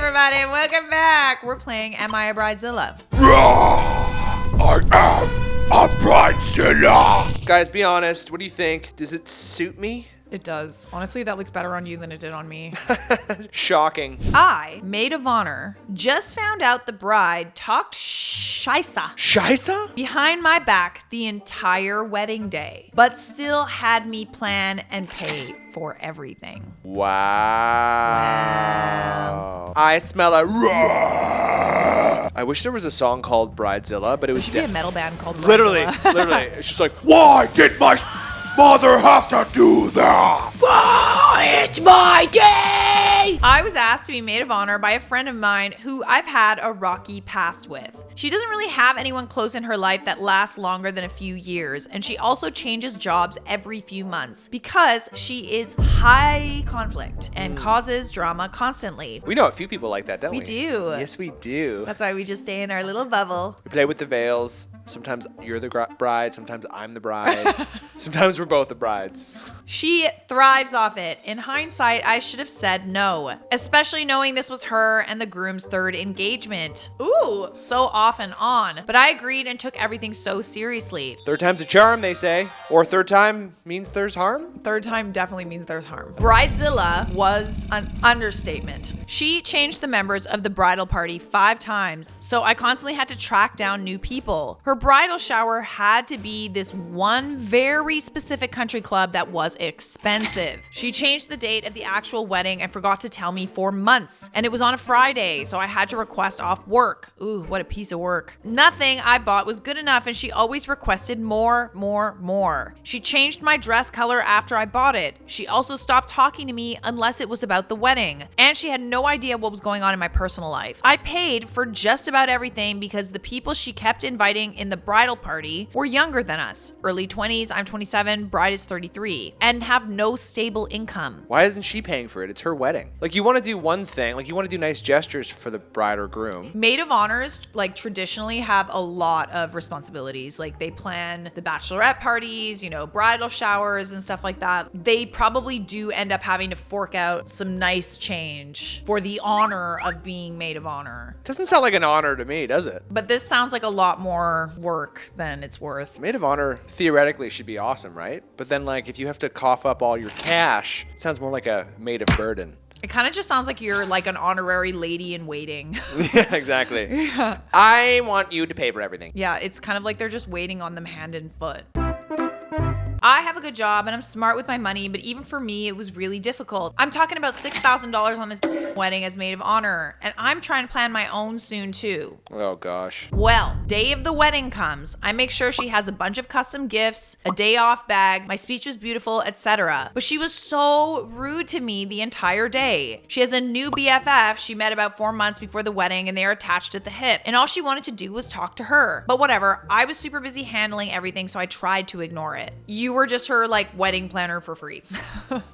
everybody, welcome back. We're playing Am I a Bridezilla? I am a Bridezilla. Guys, be honest. What do you think? Does it suit me? It does. Honestly, that looks better on you than it did on me. Shocking. I, maid of honor, just found out the bride talked Scheisse? behind my back the entire wedding day, but still had me plan and pay for everything. Wow. I smell a I wish there was a song called Bridezilla, but it was There should be a metal band called literally. Bridezilla. It's just like, Why did my mother have to do that? It's my day! I was asked to be maid of honor by a friend of mine who I've had a rocky past with. She doesn't really have anyone close in her life that lasts longer than a few years, and she also changes jobs every few months because she is high conflict and causes drama constantly. we know a few people like that, don't we? We do. Yes, we do. That's why we just stay in our little bubble. We play with the veils. Sometimes you're the bride. Sometimes I'm the bride. Sometimes we're both the brides. She thrives off it. In hindsight, I should have said no, especially knowing this was her and the groom's third engagement. Ooh, so off and on. But I agreed and took everything so seriously. Third time's a charm, they say. Or third time means there's harm? Third time definitely means there's harm. Bridezilla was an understatement. She changed the members of the bridal party 5 times, so I constantly had to track down new people. Her bridal shower had to be this one very specific country club that was expensive. She changed the date of the actual wedding and forgot to tell me for months. And it was on a Friday, so I had to request off work. Ooh, what a piece of work. Nothing I bought was good enough, and she always requested more. She changed my dress color after I bought it. She also stopped talking to me unless it was about the wedding. And she had no idea what was going on in my personal life. I paid for just about everything because the people she kept inviting in the bridal party were younger than us. Early 20s, I'm 27, bride is 33, and have no stable income. Why isn't she paying for it? It's her wedding. Like, you want to do one thing. Like, you want to do nice gestures for the bride or groom. Maid of honors, like, traditionally have a lot of responsibilities. Like, they plan the bachelorette parties, you know, bridal showers and stuff like that. They probably do end up having to fork out some nice change for the honor of being maid of honor. Doesn't sound like an honor to me, does it? But this sounds like a lot more work than it's worth. Maid of honor theoretically should be awesome, right? But then, like, if you have to cough up all your cash, it sounds more like a maid of burden. It kind of just sounds like you're like an honorary lady in waiting. Yeah, exactly. Yeah. I want you to pay for everything. Yeah, it's kind of like they're just waiting on them hand and foot. I have a good job and I'm smart with my money, but even for me, it was really difficult. I'm talking about $6,000 on this wedding as maid of honor, and I'm trying to plan my own soon too. Oh gosh. Well, day of the wedding comes. I make sure she has a bunch of custom gifts, a day off bag, my speech was beautiful, etc. But she was so rude to me the entire day. She has a new BFF she met about 4 months before the wedding, and they are attached at the hip, and all she wanted to do was talk to her. But whatever, I was super busy handling everything, so I tried to ignore it. You were just her like wedding planner for free.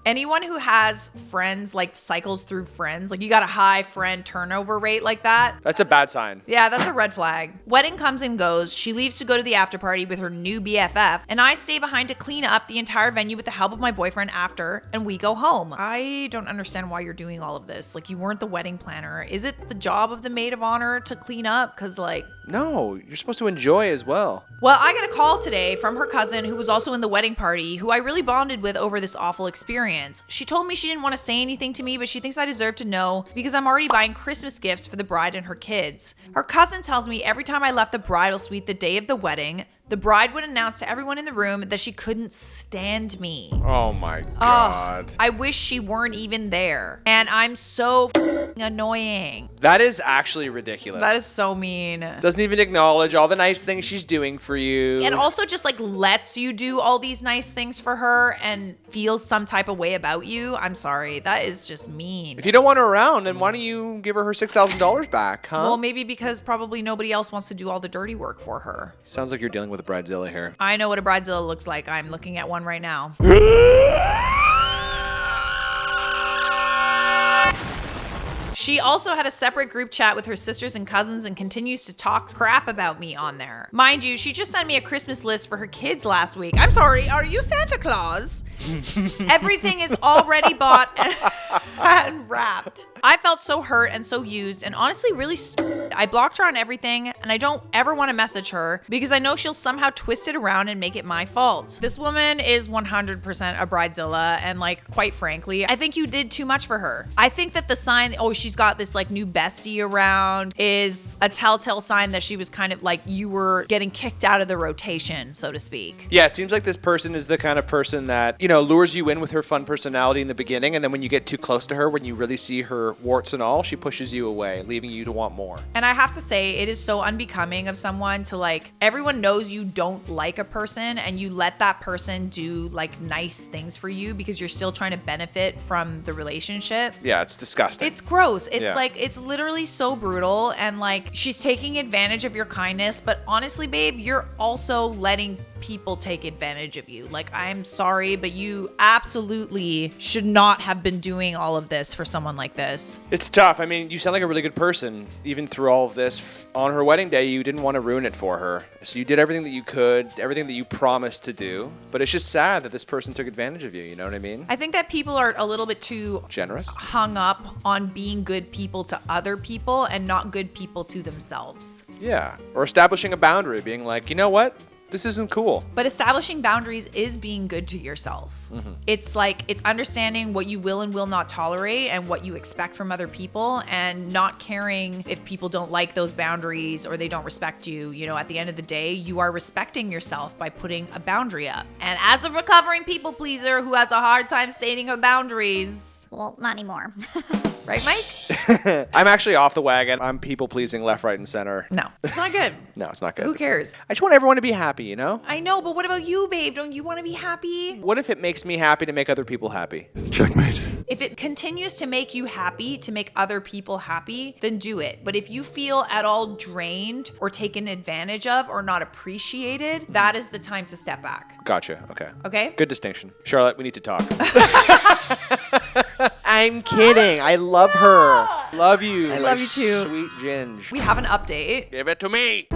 Anyone who has friends like cycles through friends, like you got a high friend turnover rate like that. That's a bad sign. Yeah, that's a red flag. Wedding comes and goes. She leaves to go to the after party with her new BFF, and I stay behind to clean up the entire venue with the help of my boyfriend after, and we go home. I don't understand why you're doing all of this. Like, you weren't the wedding planner. Is it the job of the maid of honor to clean up? Cause like, no, you're supposed to enjoy as well. Well, I got a call today from her cousin who was also in the wedding party, who I really bonded with over this awful experience. She told me she didn't want to say anything to me, but she thinks I deserve to know because I'm already buying Christmas gifts for the bride and her kids. Her cousin tells me every time I left the bridal suite the day of the wedding, the bride would announce to everyone in the room that she couldn't stand me. Oh my God. I wish she weren't even there. And I'm so annoying. That is actually ridiculous. That is so mean. Doesn't even acknowledge all the nice things she's doing for you. And also just like lets you do all these nice things for her and feels some type of way about you. I'm sorry. That is just mean. If you don't want her around, then why don't you give her $6,000 back, huh? Well, maybe because probably nobody else wants to do all the dirty work for her. Sounds like you're dealing with a Bridezilla here. I know what a Bridezilla looks like. I'm looking at one right now. She also had a separate group chat with her sisters and cousins and continues to talk crap about me on there. Mind you, she just sent me a Christmas list for her kids last week. I'm sorry, are you Santa Claus? Everything is already bought. Unwrapped. I felt so hurt and so used and honestly really I blocked her on everything and I don't ever want to message her because I know she'll somehow twist it around and make it my fault. This woman is 100% a bridezilla and like quite frankly, I think you did too much for her. I think that the sign, oh, she's got this like new bestie around is a telltale sign that she was kind of like you were getting kicked out of the rotation, so to speak. Yeah, it seems like this person is the kind of person that, you know, lures you in with her fun personality in the beginning, and then when you get too close to her, when you really see her warts and all, she pushes you away, leaving you to want more. And I have to say, it is so unbecoming of someone to like, everyone knows you don't like a person and you let that person do like nice things for you because you're still trying to benefit from the relationship. Yeah, it's disgusting. It's gross. It's Yeah. like, it's literally so brutal. And like, she's taking advantage of your kindness. But honestly, babe, you're also letting people take advantage of you. Like, I'm sorry, but you absolutely should not have been doing all of this for someone like this. It's tough. I mean, you sound like a really good person. Even through all of this, on her wedding day, you didn't want to ruin it for her. So you did everything that you could, everything that you promised to do. But it's just sad that this person took advantage of you. You know what I mean? I think that people are a little bit too Generous. hung up on being good people to other people and not good people to themselves. Yeah. Or establishing a boundary, being like, you know what? This isn't cool. But establishing boundaries is being good to yourself. It's like, it's understanding what you will and will not tolerate and what you expect from other people and not caring if people don't like those boundaries or they don't respect you. You know, at the end of the day, you are respecting yourself by putting a boundary up. And as a recovering people pleaser who has a hard time stating her boundaries, Well, not anymore. right, Mike? I'm actually off the wagon. I'm people pleasing left, right, and center. No, it's not good. No, it's not good. Who cares? I just want everyone to be happy, you know? I know, but what about you, babe? Don't you want to be happy? What if it makes me happy to make other people happy? Checkmate. If it continues to make you happy, to make other people happy, then do it. But if you feel at all drained or taken advantage of or not appreciated, that is the time to step back. Gotcha. Okay. Okay? Good distinction. Charlotte, we need to talk. I'm kidding. I love her. Love you. I love my you too. Sweet Ginge. We have an update. Give it to me.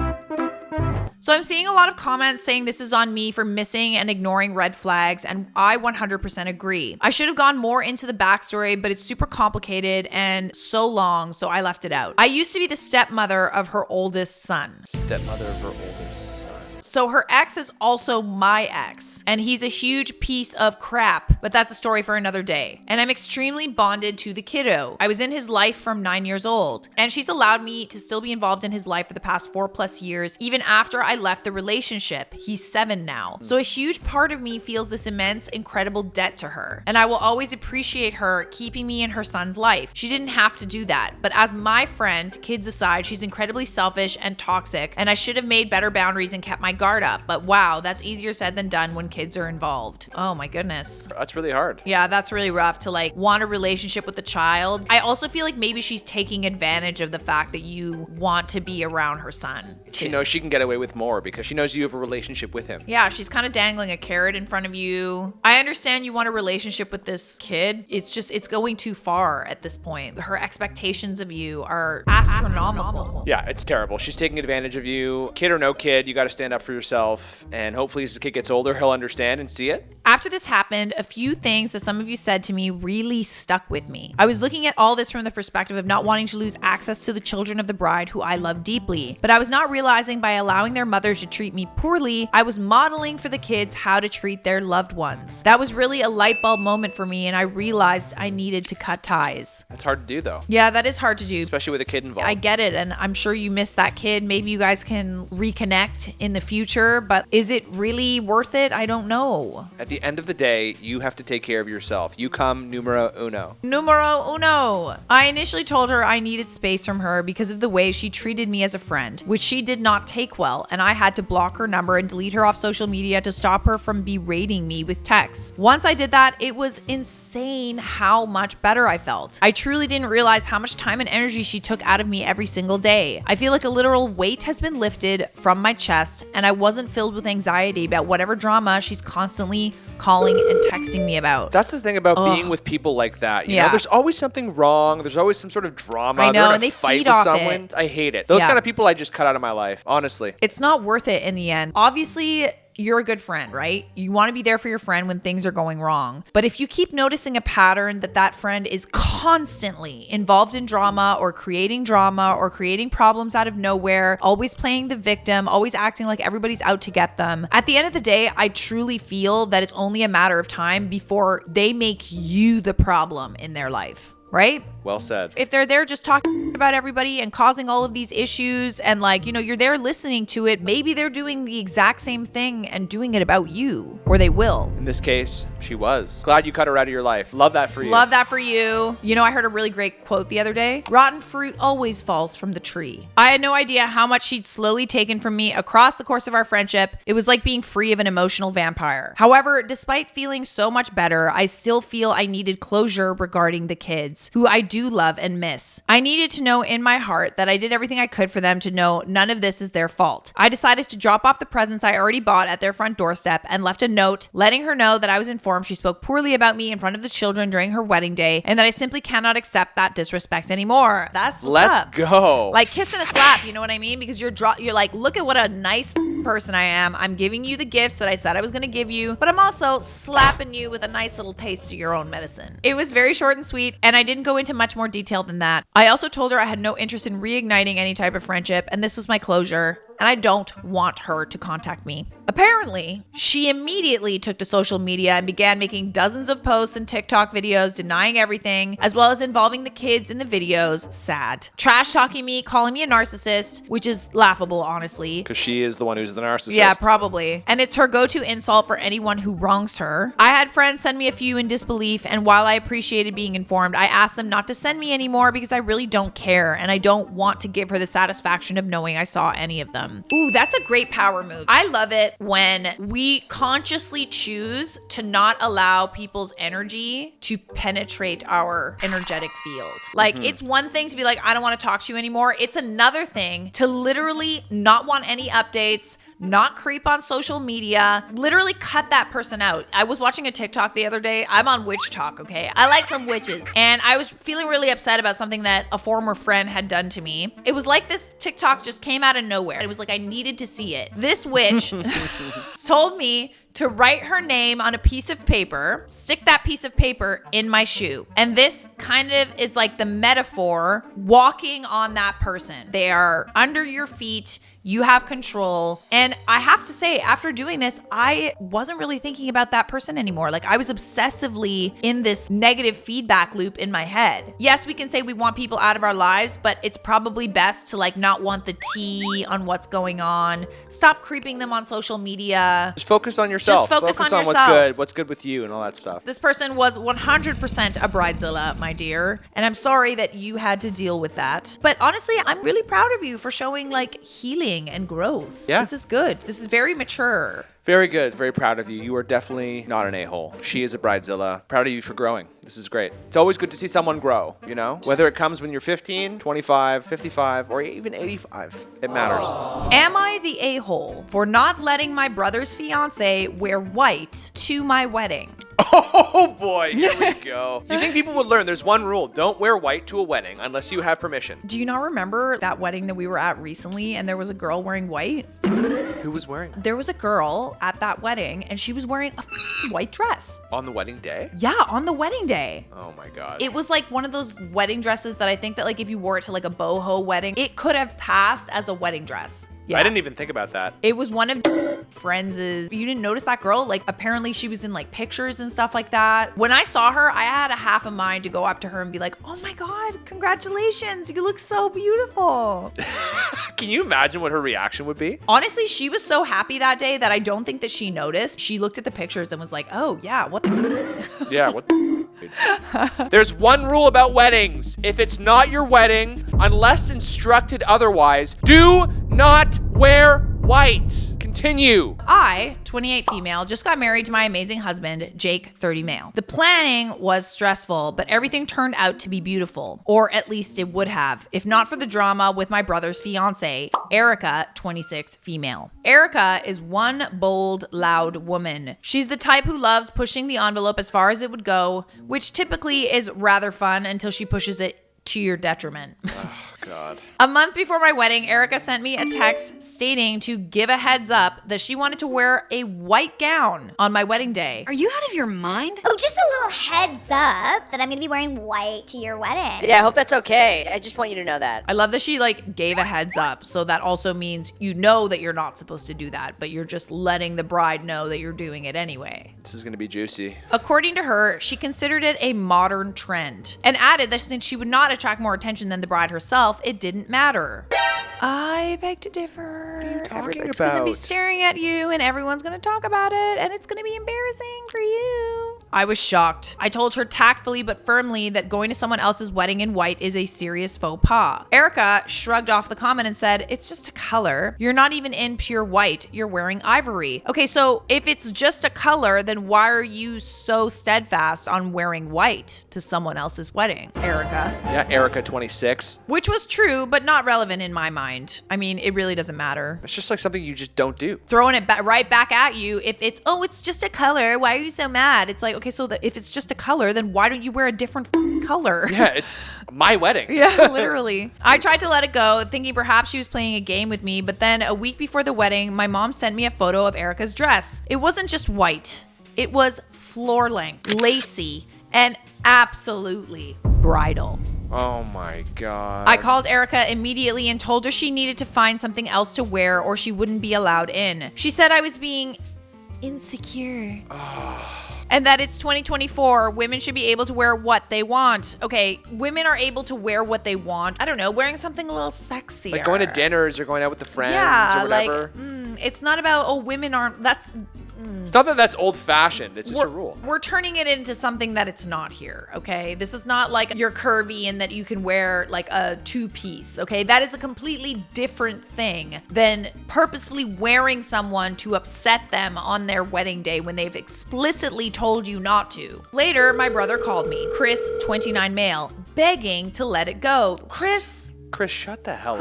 So I'm seeing a lot of comments saying this is on me for missing and ignoring red flags, and I 100% agree. I should have gone more into the backstory, but it's super complicated and so long, so I left it out. I used to be the stepmother of her oldest son. Stepmother of her oldest son. So her ex is also my ex, and he's a huge piece of crap, but that's a story for another day. And I'm extremely bonded to the kiddo. I was in his life from 9 years old, and she's allowed me to still be involved in his life for the past 4+ years, even after I left the relationship. He's 7 now. So a huge part of me feels this immense, incredible debt to her, and I will always appreciate her keeping me in her son's life. She didn't have to do that, but as my friend, kids aside, she's incredibly selfish and toxic, and I should have made better boundaries and kept my guard up. But wow, that's easier said than done when kids are involved. Oh my goodness. That's really hard. Yeah, that's really rough to like want a relationship with a child. I also feel like maybe she's taking advantage of the fact that you want to be around her son. She knows she can get away with more because she knows you have a relationship with him. Yeah, she's kind of dangling a carrot in front of you. I understand you want a relationship with this kid. It's just, it's going too far at this point. Her expectations of you are astronomical. Yeah, it's terrible. She's taking advantage of you. Kid or no kid, you got to stand up for yourself. And hopefully as the kid gets older, he'll understand and see it. After this happened, a few things that some of you said to me really stuck with me. I was looking at all this from the perspective of not wanting to lose access to the children of the bride who I love deeply. But I was not realizing by allowing their mothers to treat me poorly, I was modeling for the kids how to treat their loved ones. That was really a light bulb moment for me, and I realized I needed to cut ties. That's hard to do though. Yeah, that is hard to do. Especially with a kid involved. I get it, and I'm sure you miss that kid. Maybe you guys can reconnect in the future, but is it really worth it? I don't know. At the end of the day, you have to take care of yourself. You come numero uno. Numero uno. I initially told her I needed space from her because of the way she treated me as a friend, which she did not take well, and I had to block her number and delete her off social media to stop her from berating me with texts. Once I did that, it was insane how much better I felt. I truly didn't realize how much time and energy she took out of me every single day. I feel like a literal weight has been lifted from my chest, and I wasn't filled with anxiety about whatever drama she's constantly calling and texting me about. That's the thing about being with people like that. You Yeah. know, there's always something wrong. There's always some sort of drama. I know, They're in a and they fight feed with off someone. it. I hate it. Those Yeah. kind of people I just cut out of my life, honestly. It's not worth it in the end. Obviously, you're a good friend, right? You want to be there for your friend when things are going wrong. But if you keep noticing a pattern that friend is constantly involved in drama or creating problems out of nowhere, always playing the victim, always acting like everybody's out to get them, at the end of the day, I truly feel that it's only a matter of time before they make you the problem in their life. Right? Well said. If they're there just talking about everybody and causing all of these issues and like, you know, you're there listening to it, maybe they're doing the exact same thing and doing it about you, or they will. In this case, she was. Glad you cut her out of your life. Love that for you. Love that for you. You know, I heard a really great quote the other day. Rotten fruit always falls from the tree. I had no idea how much she'd slowly taken from me across the course of our friendship. It was like being free of an emotional vampire. However, despite feeling so much better, I still feel I needed closure regarding the kids, who I do love and miss. I needed to know in my heart that I did everything I could for them to know none of this is their fault. I decided to drop off the presents I already bought at their front doorstep and left a note letting her know that I was informed she spoke poorly about me in front of the children during her wedding day and that I simply cannot accept that disrespect anymore. That's what's Let's up. go. Like kissing a slap, you know what I mean? Because you're like, look at what a nice person I am. I'm giving you the gifts that I said I was going to give you, but I'm also slapping you with a nice little taste of your own medicine. It was very short and sweet, and I didn't go into much more detail than that. I also told her I had no interest in reigniting any type of friendship, and this was my closure, and I don't want her to contact me. Apparently, she immediately took to social media and began making dozens of posts and TikTok videos denying everything, as well as involving the kids in the videos. Sad. Trash talking me, calling me a narcissist, which is laughable, honestly. Because she is the one who's the narcissist. Yeah, probably. And it's her go-to insult for anyone who wrongs her. I had friends send me a few in disbelief, and while I appreciated being informed, I asked them not to send me anymore because I really don't care, and I don't want to give her the satisfaction of knowing I saw any of them. Ooh, that's a great power move. I love it when we consciously choose to not allow people's energy to penetrate our energetic field. Like, it's one thing to be like, I don't want to talk to you anymore. It's another thing to literally not want any updates, not creep on social media, literally cut that person out. I was watching a TikTok the other day. I'm on witch talk, okay? I like some witches. And I was feeling really upset about something that a former friend had done to me. It was like this TikTok just came out of nowhere. It was like I needed to see it. This witch told me to write her name on a piece of paper, stick that piece of paper in my shoe. And this kind of is like the metaphor walking on that person. They are under your feet. You have control. And I have to say, after doing this, I wasn't really thinking about that person anymore. Like I was obsessively in this negative feedback loop in my head. Yes, we can say we want people out of our lives, but it's probably best to like not want the tea on what's going on. Stop creeping them on social media. Just focus on yourself. Just focus on yourself. What's good with you and all that stuff. This person was 100% a bridezilla, my dear. And I'm sorry that you had to deal with that. But honestly, I'm really proud of you for showing like healing and growth. Yeah. This is good. This is very mature. Very good. Very proud of you. You are definitely not an a-hole. She is a bridezilla. Proud of you for growing. This is great. It's always good to see someone grow, you know? Whether it comes when you're 15, 25, 55, or even 85. It matters. Am I the a-hole for not letting my brother's fiance wear white to my wedding? Oh boy, here we go. You think people would learn? There's one rule. Don't wear white to a wedding unless you have permission. Do you not remember that wedding that we were at recently and there was a girl wearing white? Who was wearing it? There was a girl at that wedding and she was wearing a white dress. On the wedding day? Yeah, on the wedding day. Oh my God. It was like one of those wedding dresses that I think that like if you wore it to like a boho wedding, it could have passed as a wedding dress. Yeah. I didn't even think about that. It was one of friends'. You didn't notice that girl? Like apparently she was in like pictures and stuff like that. When I saw her, I had a half a mind to go up to her and be like, oh my God, congratulations. You look so beautiful. Can you imagine what her reaction would be? Honestly, she was so happy that day that I don't think that she noticed. She looked at the pictures and was like, oh yeah, what the Yeah, what the There's one rule about weddings. If it's not your wedding, unless instructed otherwise, do not wear white. Continue. I, 28 female, just got married to my amazing husband, Jake, 30 male. The planning was stressful, but everything turned out to be beautiful. Or at least it would have, if not for the drama with my brother's fiance, Erica, 26 female. Erica is one bold, loud woman. She's the type who loves pushing the envelope as far as it would go, which typically is rather fun until she pushes it to your detriment. Oh, God. A month before my wedding, Erica sent me a text stating to give a heads up that she wanted to wear a white gown on my wedding day. Are you out of your mind? Oh, just a little heads up that I'm gonna be wearing white to your wedding. Yeah, I hope that's okay. I just want you to know that. I love that she like gave a heads up. So that also means you know that you're not supposed to do that, but you're just letting the bride know that you're doing it anyway. This is going to be juicy. According to her, she considered it a modern trend and added that since she would not attract more attention than the bride herself, it didn't matter. I beg to differ. What are you talking Everyone's going to be about? staring at you and everyone's going to talk about it and it's going to be embarrassing for you. I was shocked. I told her tactfully but firmly that going to someone else's wedding in white is a serious faux pas. Erica shrugged off the comment and said, it's just a color. You're not even in pure white. You're wearing ivory. Okay, so if it's just a color, then why are you so steadfast on wearing white to someone else's wedding, Erica? Yeah, Erica 26. Which was true, but not relevant in my mind. I mean, it really doesn't matter. It's just like something you just don't do. Throwing it right back at you. If it's, oh, it's just a color. Why are you so mad? It's like, okay, so if it's just a color, then why don't you wear a different color? Yeah, it's my wedding. Yeah, literally. I tried to let it go, thinking perhaps she was playing a game with me, but then a week before the wedding, my mom sent me a photo of Erica's dress. It wasn't just white. It was floor length, lacy, and absolutely bridal. Oh my God. I called Erica immediately and told her she needed to find something else to wear or she wouldn't be allowed in. She said I was being insecure. And that it's 2024, women should be able to wear what they want. Okay, women are able to wear what they want. I don't know, wearing something a little sexier. Like going to dinners or going out with the friends yeah, or whatever. Like, it's not about, oh, women aren't, that's... It's not that that's old fashioned. It's just a rule. We're turning it into something that it's not here, okay? This is not like you're curvy and that you can wear like a two-piece, okay? That is a completely different thing than purposefully wearing someone to upset them on their wedding day when they've explicitly told you not to. Later, my brother called me, Chris, 29 male, begging to let it go. Chris, shut the hell up.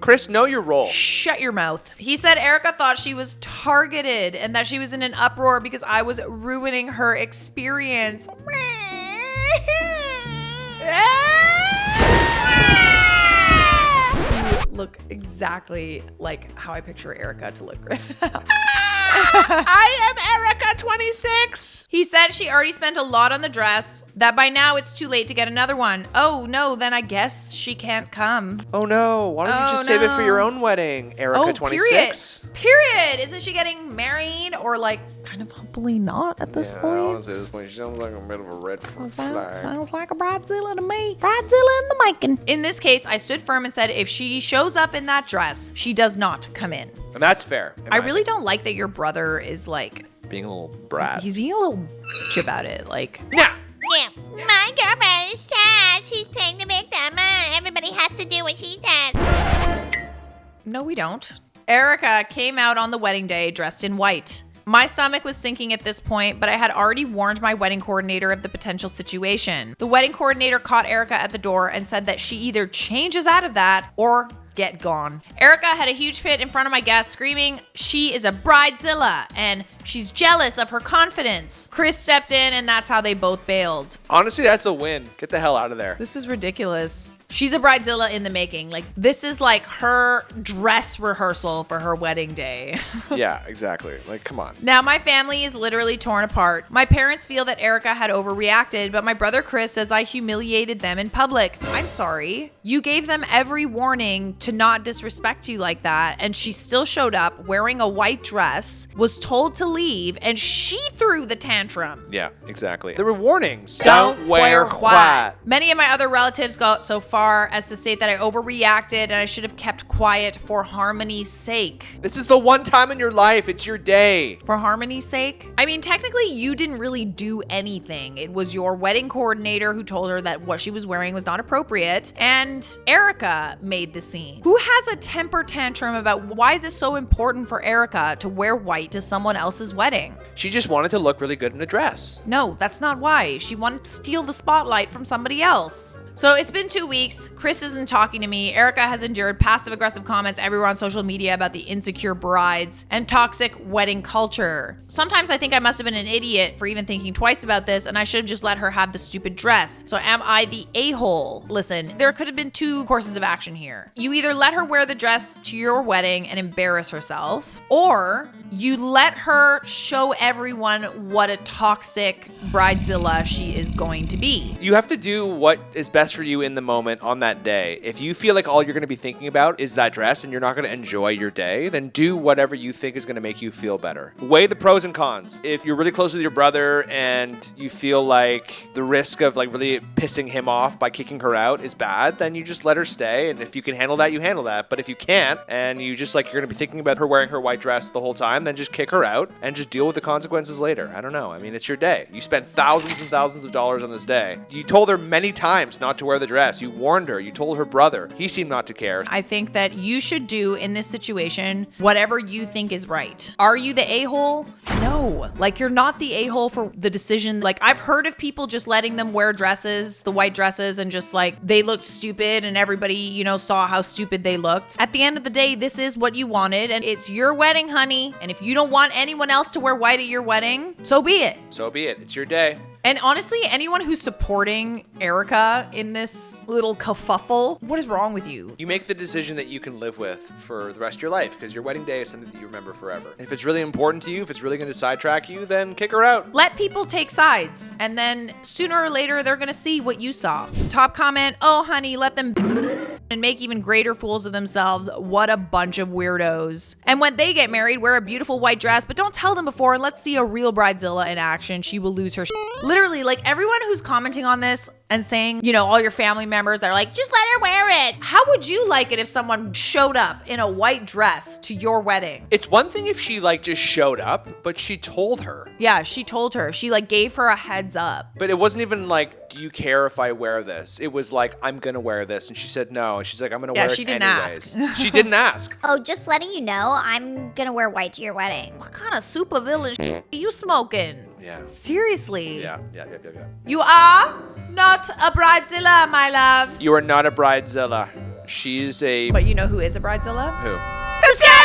Chris, know your role. Shut your mouth. He said Erica thought she was targeted and that she was in an uproar because I was ruining her experience. You look exactly like how I picture Erica to look. I am Erica 26. He said she already spent a lot on the dress, that by now it's too late to get another one. Oh no, then I guess she can't come. Oh no, why don't you just save it for your own wedding, Erica 26? Period. Isn't she getting married or like kind of hopefully not at this point? Honestly, at this point, she sounds like a bit of a red flag. Sounds like a bridezilla to me. Bridezilla in the making. In this case, I stood firm and said if she shows up in that dress, she does not come in. And that's fair. I really don't like that your brother is like being a little brat. He's being a little bitch about it. Like, nah. Yeah, my girlfriend is sad. She's playing the victim. Everybody has to do what she says. No, we don't. Erica came out on the wedding day dressed in white. My stomach was sinking at this point, but I had already warned my wedding coordinator of the potential situation. The wedding coordinator caught Erica at the door and said that she either changes out of that or get gone. Erica had a huge fit in front of my guests screaming, she is a bridezilla and she's jealous of her confidence. Chris stepped in and that's how they both bailed. Honestly, that's a win. Get the hell out of there. This is ridiculous. She's a bridezilla in the making. Like, this is like her dress rehearsal for her wedding day. Yeah, exactly. Like, come on. Now, my family is literally torn apart. My parents feel that Erica had overreacted, but my brother Chris says I humiliated them in public. I'm sorry. You gave them every warning to not disrespect you like that, and she still showed up wearing a white dress, was told to leave, and she threw the tantrum. Yeah, exactly. There were warnings. Don't wear white. Many of my other relatives got so far as to state that I overreacted and I should have kept quiet for harmony's sake. This is the one time in your life. It's your day. For harmony's sake? I mean, technically, you didn't really do anything. It was your wedding coordinator who told her that what she was wearing was not appropriate, and Erica made the scene. Who has a temper tantrum about why is it so important for Erica to wear white to someone else's wedding? She just wanted to look really good in a dress. No, that's not why. She wanted to steal the spotlight from somebody else. So it's been 2 weeks. Chris isn't talking to me. Erica has endured passive-aggressive comments everywhere on social media about the insecure brides and toxic wedding culture. Sometimes I think I must have been an idiot for even thinking twice about this, and I should have just let her have the stupid dress. So am I the a-hole? Listen, there could have been 2 courses of action here. You either let her wear the dress to your wedding and embarrass herself, or you let her show everyone what a toxic bridezilla she is going to be. You have to do what is best for you in the moment on that day. If you feel like all you're going to be thinking about is that dress and you're not going to enjoy your day, then do whatever you think is going to make you feel better. Weigh the pros and cons. If you're really close with your brother and you feel like the risk of like really pissing him off by kicking her out is bad, then you just let her stay. And if you can handle that, you handle that. But if you can't, and you just like you're going to be thinking about her wearing her white dress the whole time, then just kick her out and just deal with the consequences later. I don't know. I mean, it's your day. You spent thousands and thousands of dollars on this day. You told her many times not to wear the dress. You warned her. You told her brother. He seemed not to care. I think that you should do in this situation whatever you think is right. Are you the a-hole? No. Like, you're not the a-hole for the decision. Like, I've heard of people just letting them wear dresses, the white dresses, and just like they looked stupid and everybody, you know, saw how stupid they looked. At the end of the day, this is what you wanted and it's your wedding, honey. And if you don't want anyone else to wear white at your wedding, so be it. So be it. It's your day. And honestly, anyone who's supporting Erica in this little kerfuffle, what is wrong with you? You make the decision that you can live with for the rest of your life because your wedding day is something that you remember forever. If it's really important to you, if it's really going to sidetrack you, then kick her out. Let people take sides, and then sooner or later, they're gonna see what you saw. Top comment, oh honey, let them and make even greater fools of themselves. What a bunch of weirdos. And when they get married, wear a beautiful white dress, but don't tell them before and let's see a real bridezilla in action. She will lose her Literally, like everyone who's commenting on this and saying, you know, all your family members that are like, just let her wear it. How would you like it if someone showed up in a white dress to your wedding? It's one thing if she like just showed up, but she told her. Yeah, she told her. She like gave her a heads up. But it wasn't even like, do you care if I wear this? It was like, I'm going to wear this. And she said no. And she's like, I'm going to wear it she didn't anyways. ask. She didn't ask. Oh, just letting you know, I'm gonna wear white to your wedding. What kind of super villain are you smoking? Yeah. Seriously? Yeah. You are not a bridezilla, my love. You are not a bridezilla. She's a... But you know who is a bridezilla? Who? Who's scared?